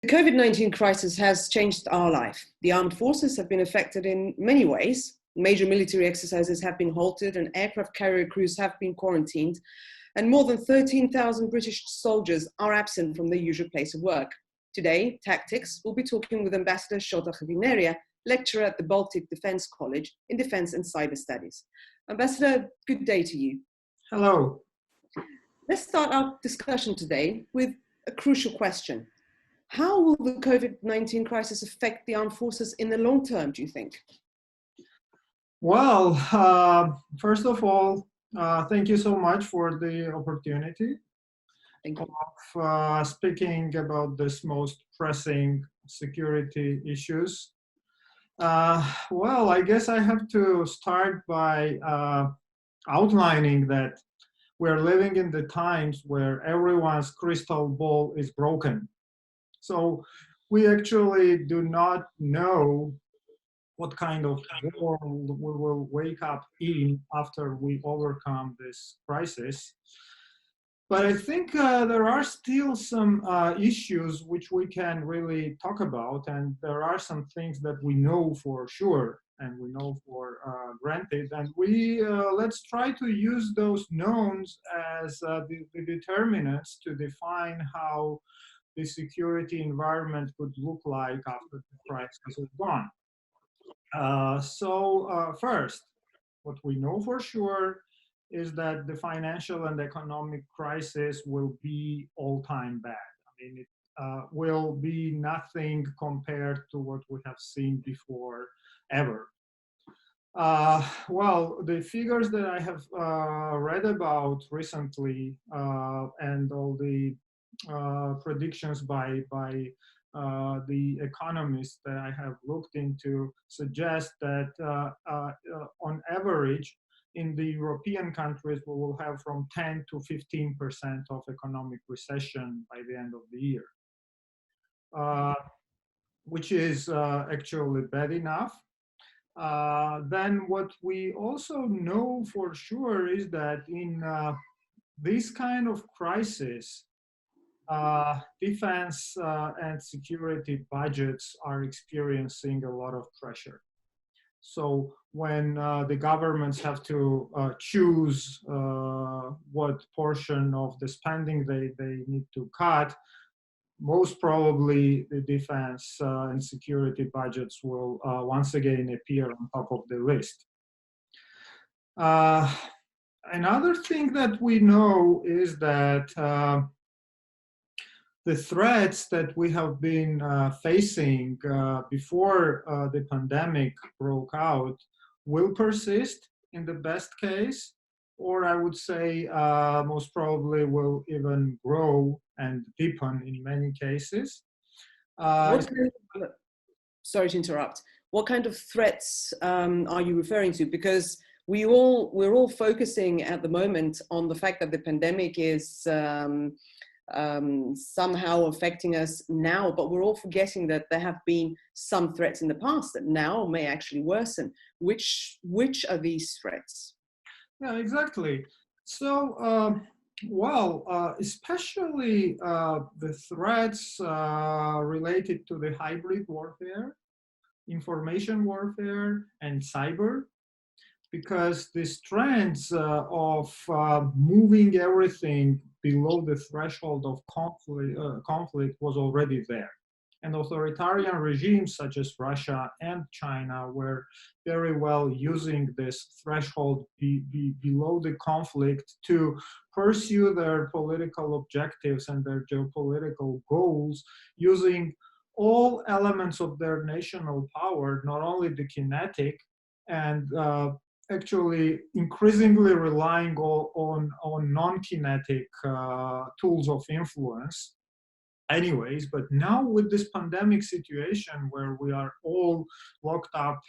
The COVID-19 crisis has changed our life. The armed forces have been affected in many ways. Major military exercises have been halted and aircraft carrier crews have been quarantined, and more than 13,000 British soldiers are absent from their usual place of work. Today, Tactics will be talking with Ambassador Shota Gvineria, lecturer at the Baltic Defence College in Defence and Cyber Studies. Ambassador, good day to you. Hello. Let's start our discussion today with a crucial question. How will the COVID-19 crisis affect the armed forces in the long term, do you think? Well, first of all, thank you so much for the opportunity of speaking about this most pressing security issues. Well, I guess I have to start by outlining that we're living in the times where everyone's crystal ball is broken. So we actually do not know what kind of world we will wake up in after we overcome this crisis. But I think there are still some issues which we can really talk about, and there are some things that we know for sure and we know for granted, and let's try to use those knowns as the determinants to define how the security environment could look like after the crisis is gone. First, what we know for sure is that the financial and economic crisis will be all-time bad. I mean, it will be nothing compared to what we have seen before, ever. Well, the figures that I have read about recently and all the predictions by the economists that I have looked into suggest that on average in the European countries we will have from 10 to 15% of economic recession by the end of the year, which is actually bad enough. Then what we also know for sure is that in this kind of crisis, defense and security budgets are experiencing a lot of pressure. So when the governments have to choose what portion of the spending they need to cut, most probably the defense and security budgets will once again appear on top of the list. Another thing that we know is that the threats that we have been facing before the pandemic broke out will persist in the best case, or I would say most probably will even grow and deepen in many cases. Sorry to interrupt. What kind of threats are you referring to? Because we're all focusing at the moment on the fact that the pandemic is somehow affecting us now, but we're all forgetting that there have been some threats in the past that now may actually worsen. Which are these threats? Yeah, exactly. So, especially the threats related to the hybrid warfare, information warfare, and cyber, because these trends of moving everything below the threshold of conflict was already there. And authoritarian regimes such as Russia and China were very well using this threshold below the conflict to pursue their political objectives and their geopolitical goals, using all elements of their national power, not only the kinetic, and actually increasingly relying on non-kinetic tools of influence. Anyways, but now with this pandemic situation where we are all locked up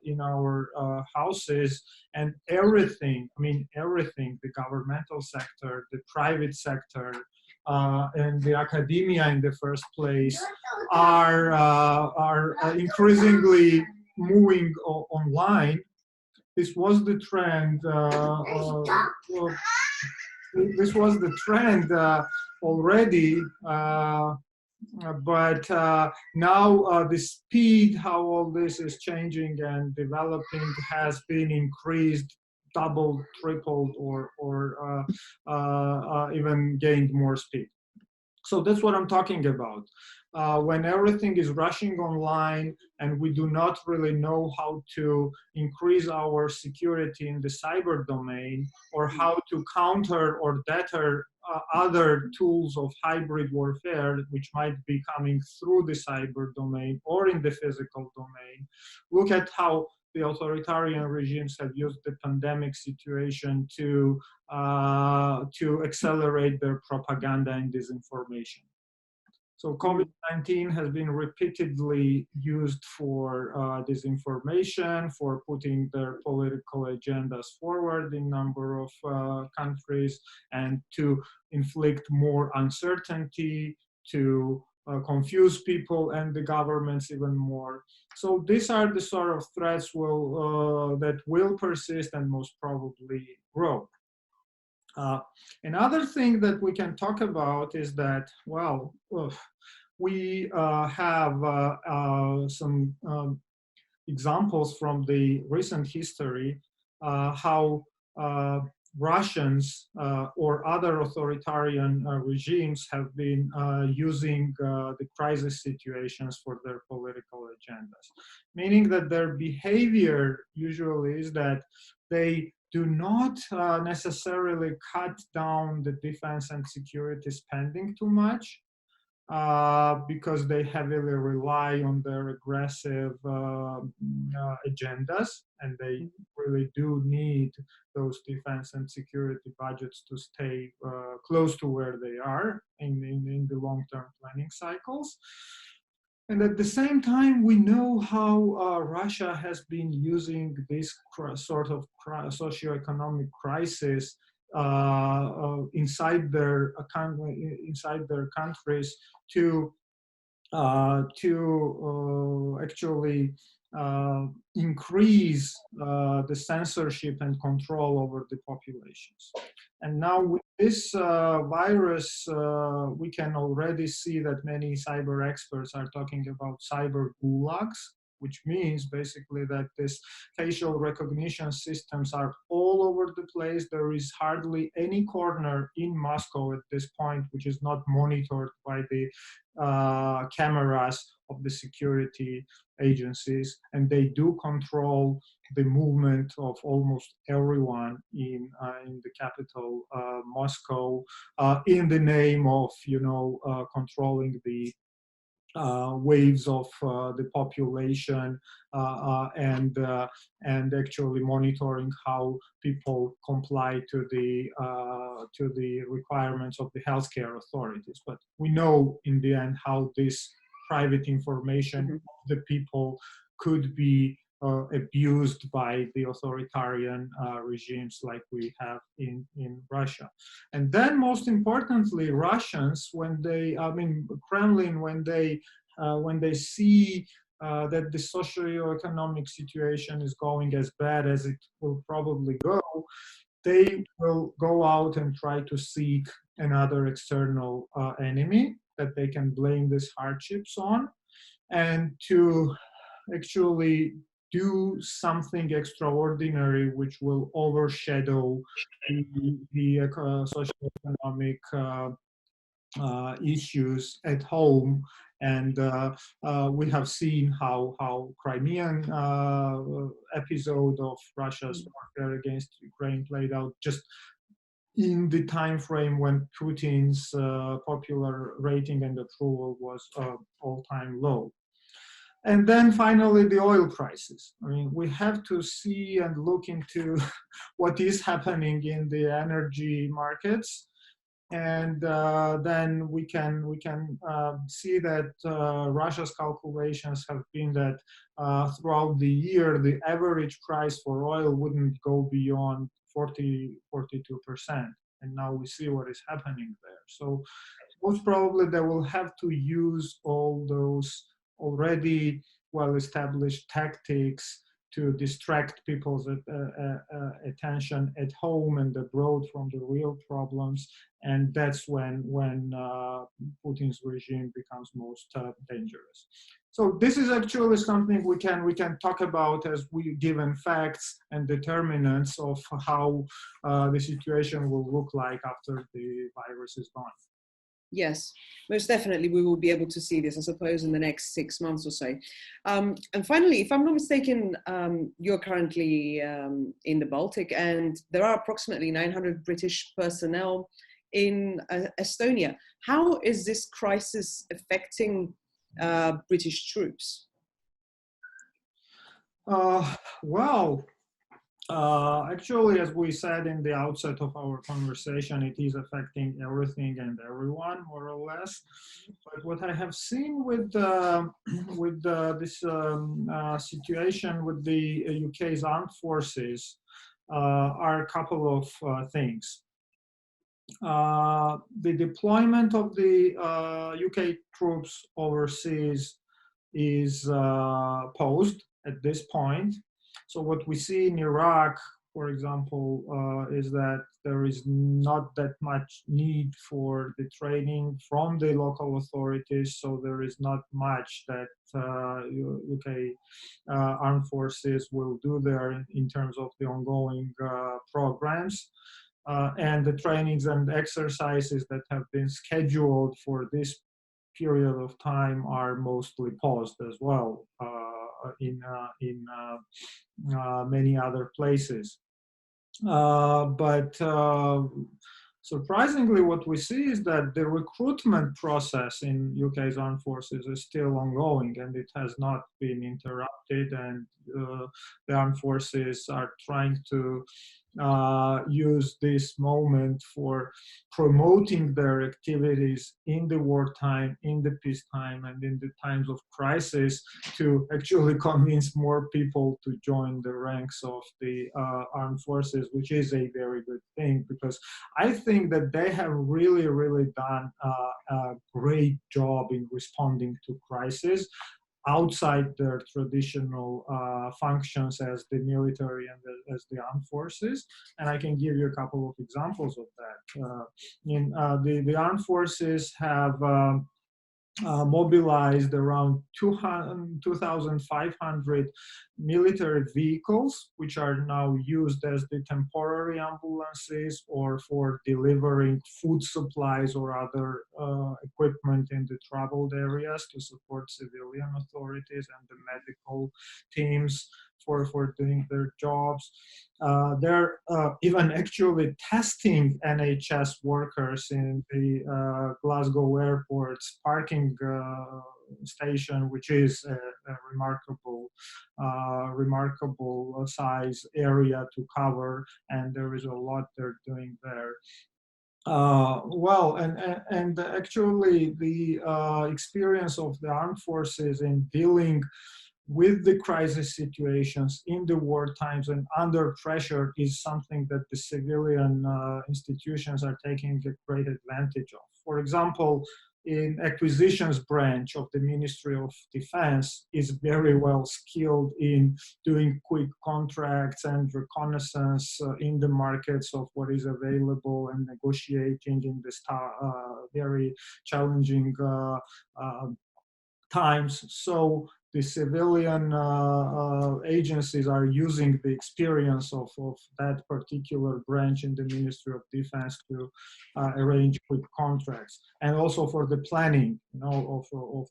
in our houses, and everything, the governmental sector, the private sector, and the academia in the first place are increasingly moving online. This was the trend. This was the trend already but now the speed how all this is changing and developing has been increased, doubled, tripled, or even gained more speed. So that's what I'm talking about. When everything is rushing online and we do not really know how to increase our security in the cyber domain, or how to counter or deter other tools of hybrid warfare, which might be coming through the cyber domain or in the physical domain. Look at how the authoritarian regimes have used the pandemic situation to accelerate their propaganda and disinformation. So COVID-19 has been repeatedly used for disinformation, for putting their political agendas forward in a number of countries, and to inflict more uncertainty, to confuse people and the governments even more. So these are the sort of threats that will persist and most probably grow. Another thing that we can talk about is that, well, we have some examples from the recent history how Russians or other authoritarian regimes have been using the crisis situations for their political agendas, meaning that their behavior usually is that they do not necessarily cut down the defense and security spending too much, because they heavily rely on their aggressive agendas, and they really do need those defense and security budgets to stay close to where they are in the long-term planning cycles. And at the same time, we know how Russia has been using this sort of socioeconomic crisis inside their countries to actually increase the censorship and control over the populations. And now with this virus, we can already see that many cyber experts are talking about cyber gulags, which means basically that these facial recognition systems are all over the place. There is hardly any corner in Moscow at this point which is not monitored by the cameras of the security agencies, and they do control the movement of almost everyone in the capital, Moscow, in the name of, controlling the waves of the population and actually monitoring how people comply to the requirements of the healthcare authorities. But we know in the end how this private information of the people could be abused by the authoritarian regimes like we have in Russia. And then most importantly, Russians, Kremlin, when they see that the socioeconomic situation is going as bad as it will probably go, they will go out and try to seek another external enemy that they can blame these hardships on, and to actually do something extraordinary which will overshadow the socioeconomic issues at home. And we have seen how Crimean episode of Russia's warfare against Ukraine played out just in the time frame when Putin's popular rating and approval was all-time low. And then finally, the oil prices. I mean, we have to see and look into what is happening in the energy markets, and then we can see that Russia's calculations have been that throughout the year, the average price for oil wouldn't go beyond 42%. And now we see what is happening there. So most probably they will have to use all those already well-established tactics to distract people's attention at home and abroad from the real problems, and that's when Putin's regime becomes most dangerous. So this is actually something we can talk about as we given facts and determinants of how the situation will look like after the virus is gone. Yes, most definitely we will be able to see this, I suppose, in the next 6 months or so. And finally, if I'm not mistaken, you're currently in the Baltic, and there are approximately 900 British personnel in Estonia. How is this crisis affecting British troops? Well, actually, as we said in the outset of our conversation, it is affecting everything and everyone, more or less. But what I have seen with this situation with the UK's armed forces are a couple of things. The deployment of the UK troops overseas is paused at this point. So what we see in Iraq, for example, is that there is not that much need for the training from the local authorities. So there is not much that UK armed forces will do there in terms of the ongoing programs. And the trainings and exercises that have been scheduled for this period of time are mostly paused as well in many other places. But surprisingly, what we see is that the recruitment process in UK's armed forces is still ongoing, and it has not been interrupted, and the armed forces are trying to use this moment for promoting their activities in the wartime, in the peacetime, and in the times of crisis to actually convince more people to join the ranks of the armed forces, which is a very good thing, because I think that they have really, really done a great job in responding to crisis outside their traditional functions as the military and as the armed forces. And I can give you a couple of examples of that. The armed forces have mobilized around 2,500 military vehicles, which are now used as the temporary ambulances or for delivering food supplies or other equipment in the troubled areas to support civilian authorities and the medical teams for doing their jobs. They're even actually testing NHS workers in the Glasgow airport's parking station, which is a remarkable size area to cover, and there is a lot they're doing there. Well, and actually the experience of the armed forces in dealing with the crisis situations in the war times and under pressure is something that the civilian institutions are taking a great advantage of. For example, in acquisitions branch of the Ministry of Defense is very well skilled in doing quick contracts and reconnaissance in the markets of what is available and negotiating in this very challenging times. So the civilian agencies are using the experience of that particular branch in the Ministry of Defense to arrange quick contracts, and also for the planning, of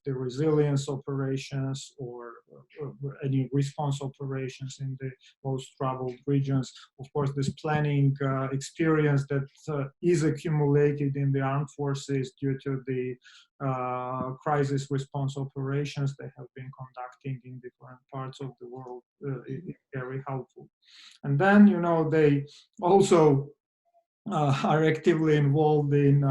the resilience operations or any response operations in the most troubled regions. Of course, this planning experience that is accumulated in the armed forces due to the crisis response operations they have been conducting in different parts of the world is very helpful. And then, they also are actively involved in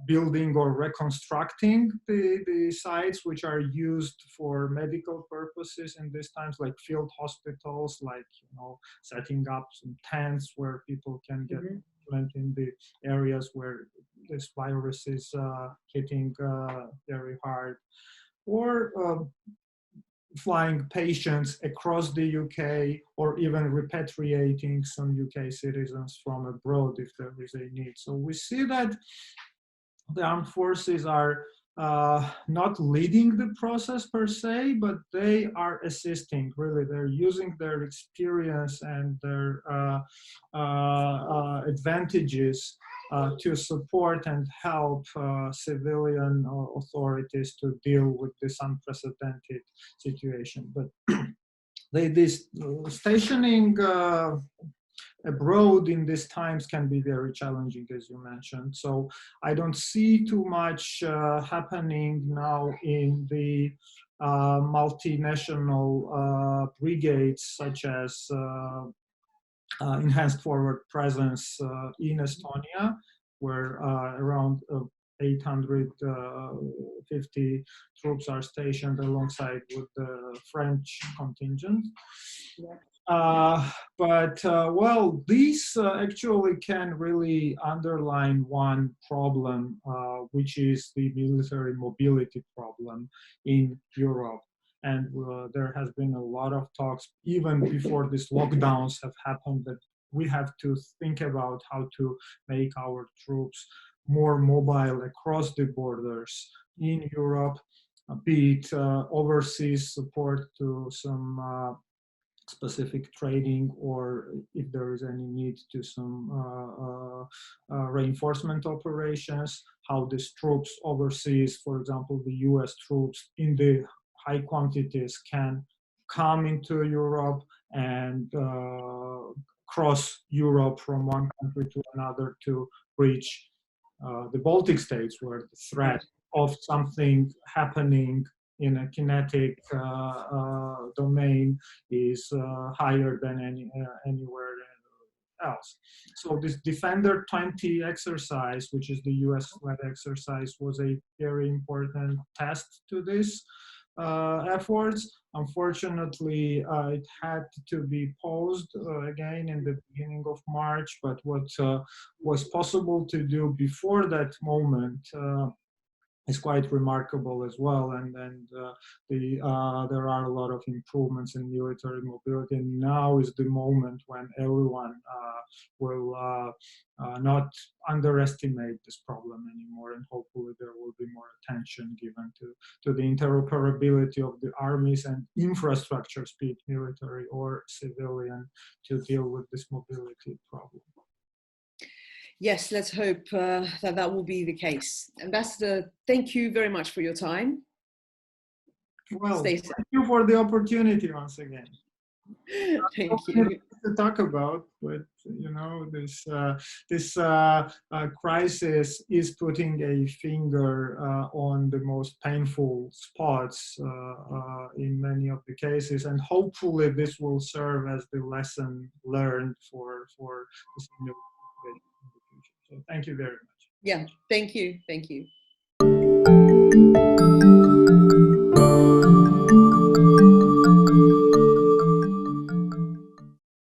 building or reconstructing the sites which are used for medical purposes in these times, like field hospitals, like setting up some tents where people can get treatment in the areas where this virus is hitting very hard, or flying patients across the UK, or even repatriating some UK citizens from abroad if there is a need. So we see that the armed forces are not leading the process per se, but they are assisting. Really, they're using their experience and their advantages to support and help civilian authorities to deal with this unprecedented situation. But this stationing abroad in these times can be very challenging, as you mentioned. So I don't see too much happening now in the multinational brigades, such as enhanced forward presence in Estonia, where around 850 troops are stationed alongside with the French contingent. Yeah. Well, these actually can really underline one problem, which is the military mobility problem in Europe. And there has been a lot of talks, even before these lockdowns have happened, that we have to think about how to make our troops more mobile across the borders in Europe, be it overseas support to some specific training, or if there is any need to some reinforcement operations, how these troops overseas, for example, the US troops in the high quantities can come into Europe and cross Europe from one country to another to reach the Baltic states, where the threat of something happening in a kinetic domain is higher than anywhere else. So this Defender 20 exercise, which is the US-led exercise, was a very important test to this efforts. Unfortunately, it had to be paused again in the beginning of March, but what was possible to do before that moment is quite remarkable as well, and there are a lot of improvements in military mobility, and now is the moment when everyone will not underestimate this problem anymore, and hopefully there will be more attention given to the interoperability of the armies and infrastructures, be it military or civilian, to deal with this mobility problem. Yes, let's hope that will be the case. Ambassador, thank you very much for your time. Well, thank you for the opportunity once again. Thank you. To talk about, but you know, this crisis is putting a finger on the most painful spots in many of the cases, and hopefully this will serve as the lesson learned for this new situation in the future. So thank you very much. Yeah, thank you. Thank you.